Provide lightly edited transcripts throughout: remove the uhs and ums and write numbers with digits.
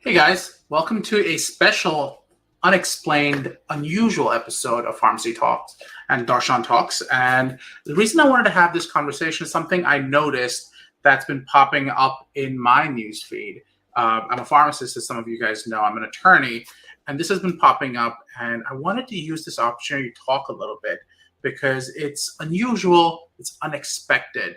Hey guys, welcome to a special, unexplained, unusual episode of Pharmacy Talks and Darshan Talks. And the reason I wanted to have this conversation is something I noticed that's been popping up in my newsfeed. I'm a pharmacist, as some of you guys know. I'm an attorney, and this has been popping up. And I wanted to use this opportunity to talk a little bit because it's unusual, it's unexpected.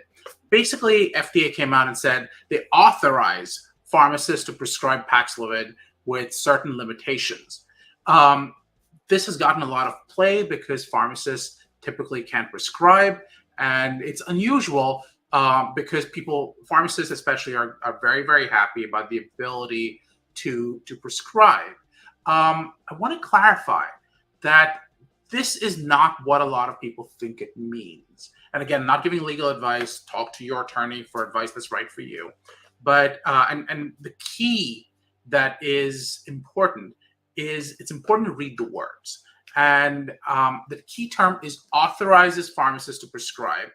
Basically, FDA came out and said they authorize pharmacists to prescribe Paxlovid with certain limitations. Um, this has gotten a lot of play because pharmacists typically can't prescribe, and it's unusual because pharmacists especially, are very, very happy about the ability to prescribe. I want to clarify that this is not what a lot of people think it means. And again, not giving legal advice. Talk to your attorney for advice that's right for you. But and the key that is important is it's important to read the words. And the key term is authorizes pharmacists to prescribe,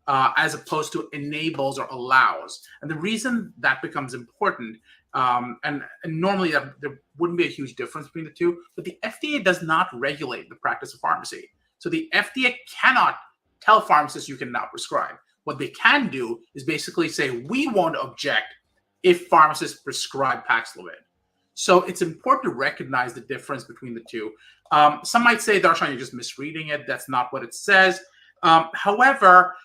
as opposed to enables or allows. And the reason that becomes important, and normally there wouldn't be a huge difference between the two, but the FDA does not regulate the practice of pharmacy. So the FDA cannot tell pharmacists you can now prescribe. What they can do is basically say, we won't object if pharmacists prescribe Paxlovid. So it's important to recognize the difference between the two. Some might say, Darshan, you're just misreading it. That's not what it says. However,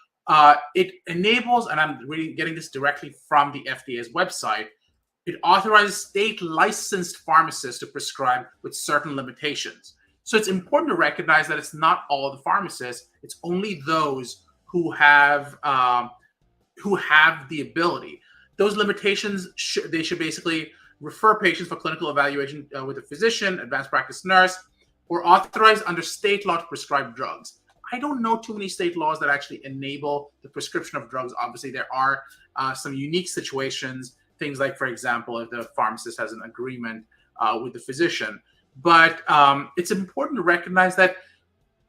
it enables, and I'm getting this directly from the FDA's website, it authorizes state licensed pharmacists to prescribe with certain limitations. So it's important to recognize that it's not all the pharmacists, it's only those who have the ability. Those limitations, they should basically refer patients for clinical evaluation with a physician, advanced practice nurse, or authorized under state law to prescribe drugs. I don't know too many state laws that actually enable the prescription of drugs. Obviously, there are some unique situations, things like, for example, if the pharmacist has an agreement with the physician. But it's important to recognize that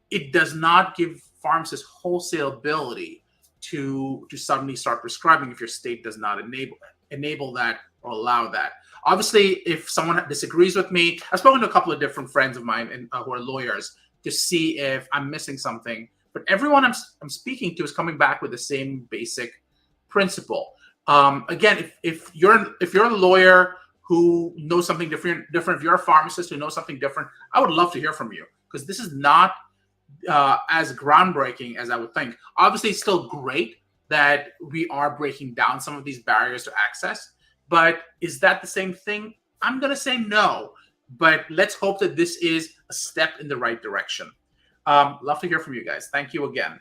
it does not give pharmacists wholesale ability to suddenly start prescribing if your state does not enable that or allow that. Obviously, if someone disagrees with me, I've spoken to a couple of different friends of mine who are lawyers to see if I'm missing something. But everyone I'm speaking to is coming back with the same basic principle. Again, if you're a lawyer who knows something different, if you're a pharmacist who knows something different, I would love to hear from you, because this is not as groundbreaking as I would think. Obviously, it's still great that we are breaking down some of these barriers to access, but is that the same thing? I'm going to say no, but let's hope that this is a step in the right direction. Love to hear from you guys. Thank you again.